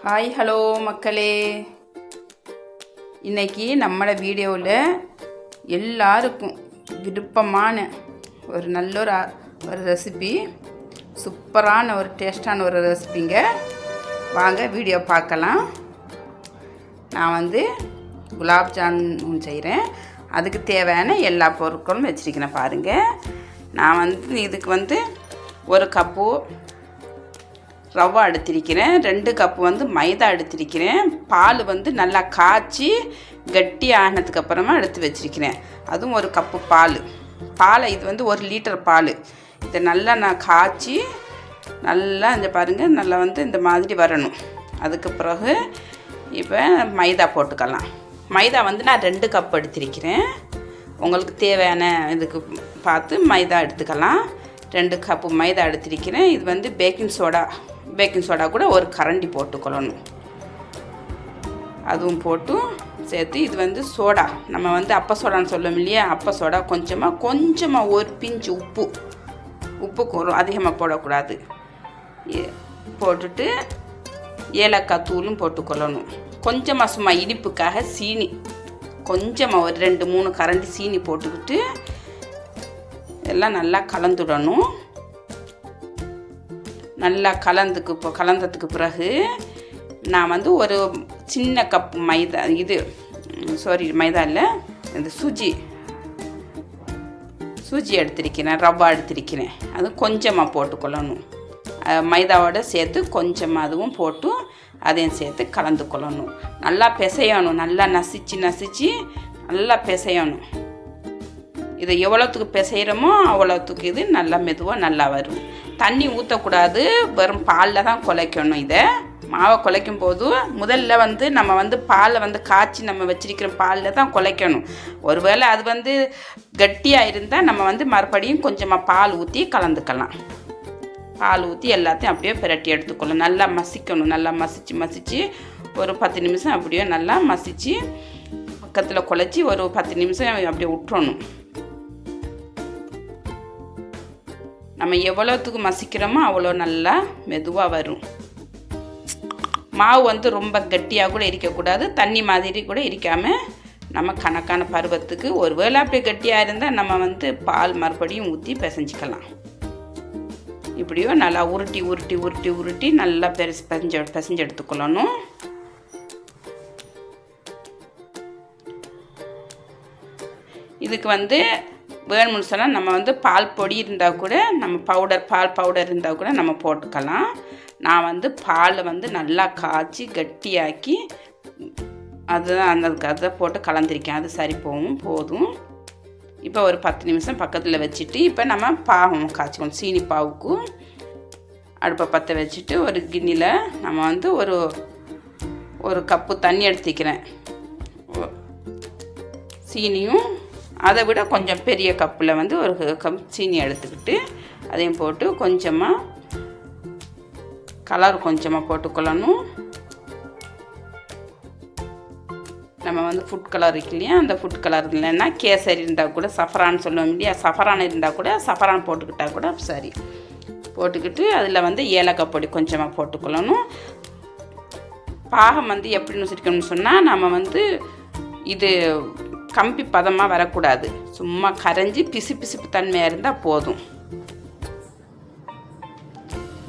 Hi hello மக்களே, இன்றைக்கி நம்மளோட வீடியோவில் எல்லாருக்கும் விருப்பமான ஒரு நல்ல ஒரு ரெசிபி, சூப்பரான ஒரு டேஸ்டான ஒரு ரெசிபிங்க. வாங்க வீடியோ பார்க்கலாம். நான் குலாப் ஜாமுன் செய்கிறேன். அதுக்கு தேவையான எல்லா பொருட்களும் வச்சுருக்கிறேன் பாருங்கள். நான் இதுக்கு ஒரு கப்பு ரவா எடுத்திருக்கிறேன், 2 கப்பு மைதா எடுத்திருக்கிறேன், பால் நல்லா காய்ச்சி கட்டி ஆனதுக்கப்புறமா எடுத்து வச்சுருக்கிறேன். அதுவும் ஒரு கப்பு பாலை இது 1 லிட்டர் பால். இதை நல்லா நான் காய்ச்சி நல்லா இந்த பாருங்கள், நல்லா இந்த மாதிரி வரணும். அதுக்கு பிறகு இப்போ மைதா போட்டுக்கலாம். மைதா நான் 2 கப் எடுத்திருக்கிறேன். உங்களுக்கு தேவையான இதுக்கு பார்த்து மைதா எடுத்துக்கலாம். 2 கப்பு மைதா எடுத்திருக்கிறேன். இது பேக்கிங் சோடா கூட ஒரு கரண்டி போட்டுக்கொள்ளணும். அதுவும் போட்டு சேர்த்து இது சோடா, நம்ம அப்ப சோடான்னு சொல்லும் இல்லையா, அப்ப சோடா கொஞ்சமாக ஒரு பிஞ்சு உப்பு அதிகமாக போடக்கூடாது. போட்டுட்டு ஏலக்காய் தூளும் போட்டுக்கொள்ளணும். கொஞ்சமாக சும்மா இனிப்புக்காக சீனி கொஞ்சமாக ஒரு 2-3 கரண்டி சீனி போட்டுக்கிட்டு எல்லாம் நல்லா கலந்துடணும். நல்லா கலந்ததுக்கு பிறகு நான் ஒரு சின்ன கப் மைதா, மைதா இல்லை, இந்த சூஜி எடுத்திருக்கிறேன், ரவா எடுத்திருக்கிறேன். அது கொஞ்சமாக போட்டுக்கொள்ளணும். மைதாவோடு சேர்த்து கொஞ்சமாக அதுவும் போட்டு அதையும் சேர்த்து கலந்து கொள்ளணும். நல்லா பிசையணும். நல்லா நசிச்சு நல்லா பிசையணும். இதை எவ்வளோத்துக்கு பிசைகிறோமோ அவ்வளோத்துக்கு இது நல்லா மெதுவாக நல்லா வரும். தண்ணி ஊற்றக்கூடாது, வெறும் பாலில் தான் குழைக்கணும். இதை மாவை குழைக்கும் போது முதல்ல நம்ம பாலை காய்ச்சி நம்ம வச்சிருக்கிற பாலில் தான் குழைக்கணும். ஒருவேளை அது கட்டியாக இருந்தால் நம்ம மறுபடியும் கொஞ்சமாக பால் ஊற்றி கலந்துக்கலாம். பால் ஊற்றி எல்லாத்தையும் அப்படியே பிரட்டி எடுத்துக்கொள்ளணும். நல்லா மசிக்கணும். நல்லா மசிச்சு ஒரு 10 நிமிஷம் அப்படியே நல்லா மசித்து பக்கத்தில் குழைச்சி ஒரு 10 நிமிஷம் அப்படியே விட்டுறணும். நம்ம எவ்வளோத்துக்கு மசிக்கிறோமோ அவ்வளோ நல்லா மெதுவாக வரும். மாவு ரொம்ப கட்டியாக கூட இருக்கக்கூடாது, தண்ணி மாதிரி கூட இருக்காமல் நம்ம கணக்கான பருவத்துக்கு, ஒரு வேளை அப்படியே கட்டியாக இருந்தால் நம்ம பால் மறுபடியும் ஊற்றி பிசைஞ்சிக்கலாம். இப்படியோ நல்லா உருட்டி நல்லா பிசைஞ்சு எடுத்துக்கொள்ளணும். இதுக்கு வேணும்னு சொன்னால் நம்ம பால் பொடி இருந்தால் கூட, நம்ம பால் பவுடர் இருந்தால் கூட நம்ம போட்டுக்கலாம். நான் பால் நல்லா காய்ச்சி கட்டியாக்கி அதுதான் அதை போட்டு கலந்துருக்கேன். அது சரி போதும். இப்போ ஒரு 10 நிமிஷம் பக்கத்தில் வச்சுட்டு இப்போ நம்ம பாவு காய்ச்சிக்கணும். சீனி பாவுக்கு அடுப்பை பற்ற வச்சுட்டு ஒரு கிண்ணியில் நம்ம ஒரு கப்பு தண்ணி எடுத்துக்கிறேன். சீனியும் அதை விட கொஞ்சம் பெரிய கப்பில் ஒரு கப் சீனி எடுத்துக்கிட்டு அதையும் போட்டு கொஞ்சமாக கலர் கொஞ்சமாக போட்டுக்கொள்ளணும். நம்ம ஃபுட் கலர் இருக்கு இல்லையா, அந்த ஃபுட் கலர் இல்லைன்னா கேசரி இருந்தால் கூட, சஃபரான் சொல்லுவோம் இல்லையா, சஃபரான் இருந்தால் கூட சஃபரான் போட்டுக்கிட்டால் கூட சரி. போட்டுக்கிட்டு அதில் ஏலக்காய் பொடி கொஞ்சமாக போட்டுக்கொள்ளணும். பாகம் எப்படின்னு வச்சுருக்கோம்னு சொன்னால், நம்ம இது கம்பி பதமாக வரக்கூடாது, சும்மா கரைஞ்சி பிசுப்பு தன்மையாக இருந்தால் போதும்.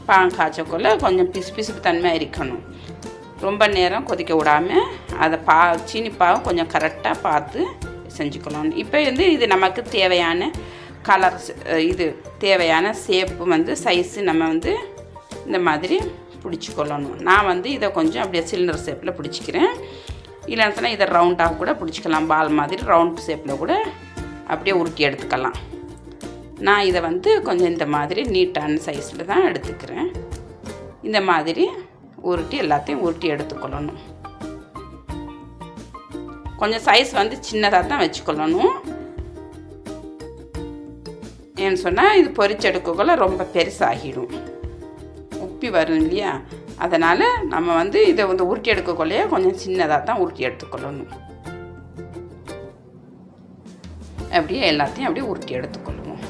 பாகம் காய்ச்சக்குள்ள கொஞ்சம் பிசுப்பு தன்மையாக இருக்கணும். ரொம்ப நேரம் கொதிக்க விடாமல் அதை சீனி பாகம் கொஞ்சம் கரெக்டாக பார்த்து செஞ்சுக்கணும். இப்போ இது நமக்கு தேவையான கலர், இது தேவையான ஷேப்பு சைஸு நம்ம இந்த மாதிரி பிடிச்சிக்கொள்ளணும். நான் இதை கொஞ்சம் அப்படியே சிலிண்டர் ஷேப்பில் பிடிச்சிக்கிறேன். இல்லைன்னு சொன்னால் இதை ரவுண்டாக கூட பிடிச்சிக்கலாம். பால் மாதிரி ரவுண்ட் ஷேப்பில் கூட அப்படியே உருட்டி எடுத்துக்கலாம். நான் இதை கொஞ்சம் இந்த மாதிரி நீட்டான சைஸில் தான் எடுத்துக்கிறேன். இந்த மாதிரி உருட்டி எல்லாத்தையும் உருட்டி எடுத்துக்கொள்ளணும். கொஞ்சம் சைஸ் சின்னதாக தான் வச்சுக்கொள்ளணும். ஏன்னு சொன்னால் இது பொரிச்செடுக்கக்குள்ள ரொம்ப பெருசாகிடும், உப்பி வரும் இல்லையா. அதனால் நம்ம இதை உருட்டி எடுக்கக்குள்ளேயே கொஞ்சம் சின்னதாக தான் உருட்டி எடுத்துக்கொள்ளணும். அப்படியே எல்லாத்தையும் அப்படியே உருட்டி எடுத்துக்கொள்ளுவோம்.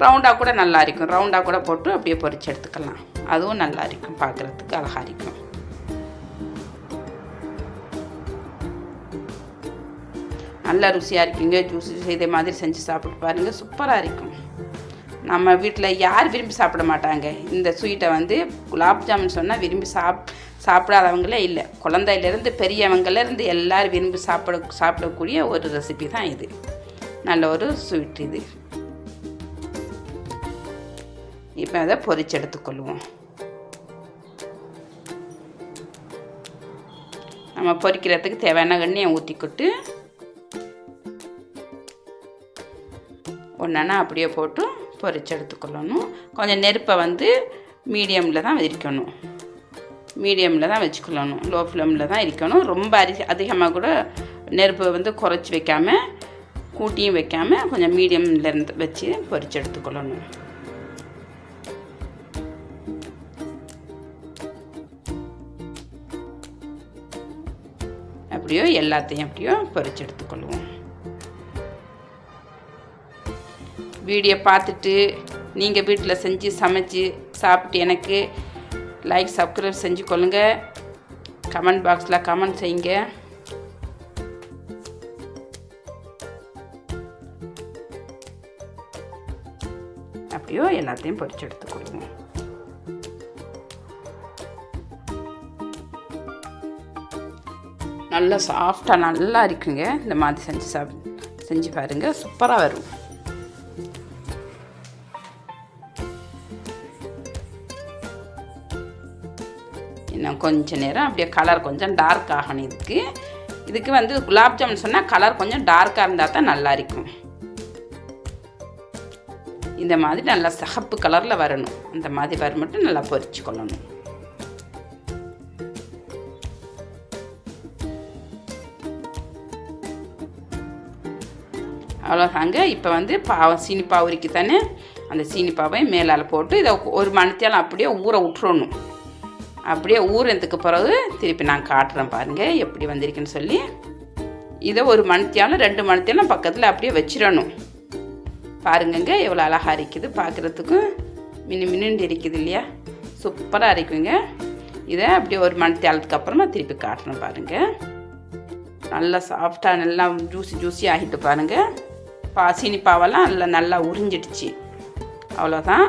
ரவுண்டாக கூட நல்லா இருக்கும். ரவுண்டாக கூட போட்டு அப்படியே பொரிச்சு எடுத்துக்கலாம். அதுவும் நல்லா இருக்கும், பார்க்குறதுக்கு அழகாக இருக்கும். நல்லா ருசியாக இருக்குங்க. ஜூஸ் இதே மாதிரி செஞ்சு சாப்பிட்டு பாருங்கள், சூப்பராக இருக்கும். நம்ம வீட்டில் யார் விரும்பி சாப்பிட மாட்டாங்க இந்த ஸ்வீட்டை வந்து. குலாப் ஜாமுன் சொன்னால் விரும்பி சாப்பிடாதவங்களே இல்லை. குழந்தையிலேருந்து பெரியவங்கலேருந்து எல்லோரும் விரும்பி சாப்பிடக்கூடிய ஒரு ரெசிபி தான் இது. நல்ல ஒரு ஸ்வீட் இது. இப்போ அதை பொரிச்சு எடுத்துக்கொள்வோம். நம்ம பொரிக்கிறதுக்கு தேவையான எண்ணெயை ஊற்றிக்கிட்டு ஒன்றா அப்படியே போட்டு பொரிச்சு எடுத்துக்கொள்ளணும். கொஞ்சம் நெருப்பை வந்து மீடியமில் தான் இருக்கணும். மீடியமில் தான் வச்சுக்கொள்ளணும். லோ ஃப்ளேமில் தான் இருக்கணும். ரொம்ப அதிகமாக கூட நெருப்பை வந்து குறைச்சி வைக்காமல் கூட்டியும் வைக்காமல் கொஞ்சம் மீடியமில் இருந்து வச்சு பொரிச்சு எடுத்துக்கொள்ளணும். அப்படியோ எல்லாத்தையும் அப்படியோ பொரிச்சு எடுத்துக்கொள்வோம். வீடியோ பார்த்துட்டு நீங்கள் வீட்டில் செஞ்சு சமைச்சு சாப்பிட்டு எனக்கு லைக் சப்ஸ்கிரைப் செஞ்சு கொள்ளுங்கள். கமெண்ட் பாக்ஸில் கமெண்ட் செய்யுங்க. அப்படியோ எல்லாத்தையும் பொரிச்சு எடுத்துக்கொள்வோம். நல்லா சாஃப்டாக நல்லா இருக்குங்க. இந்த மாதிரி செஞ்சு பாருங்கள், சூப்பராக வரும். இன்னும் கொஞ்சம் நேரம் அப்படியே கலர் கொஞ்சம் டார்க் ஆகணும். இதுக்கு வந்து குலாப் ஜாமுன் சொன்னால் கலர் கொஞ்சம் டார்க்காக இருந்தால் தான் நல்லா இருக்கும். இந்த மாதிரி நல்லா சிகப்பு கலரில் வரணும். அந்த மாதிரி வர மட்டும் நல்லா பொரிச்சு கொள்ளணும். அவ்வளோதாங்க. இப்போ வந்து சீனி பாவுரிக்கு தானே அந்த சீனி பாவை மேலால் போட்டு இதை ஒரு மணித்தாலும் அப்படியே ஊற விட்டுறணும். அப்படியே ஊறதுக்கு பிறகு திருப்பி நான் காட்டுறேன் பாருங்கள் எப்படி வந்திருக்குன்னு சொல்லி. இதை ஒரு மணித்தாலும் 2 மணித்தாலும் பக்கத்தில் அப்படியே வச்சிடணும். பாருங்கங்க எவ்வளோ அழகாக இருக்குது, பார்க்குறதுக்கும் மின்னு இருக்குது இல்லையா, சூப்பராக இருக்குங்க. இதை அப்படியே ஒரு மணித்தாலத்துக்கு அப்புறமா திருப்பி காட்டுறேன் பாருங்கள். நல்லா சாஃப்டாக நல்லா ஜூஸி ஆகிட்டு பாருங்கள். சீனி பாவெல்லாம் நல்லா உறிஞ்சிடுச்சு. அவ்வளோதான்.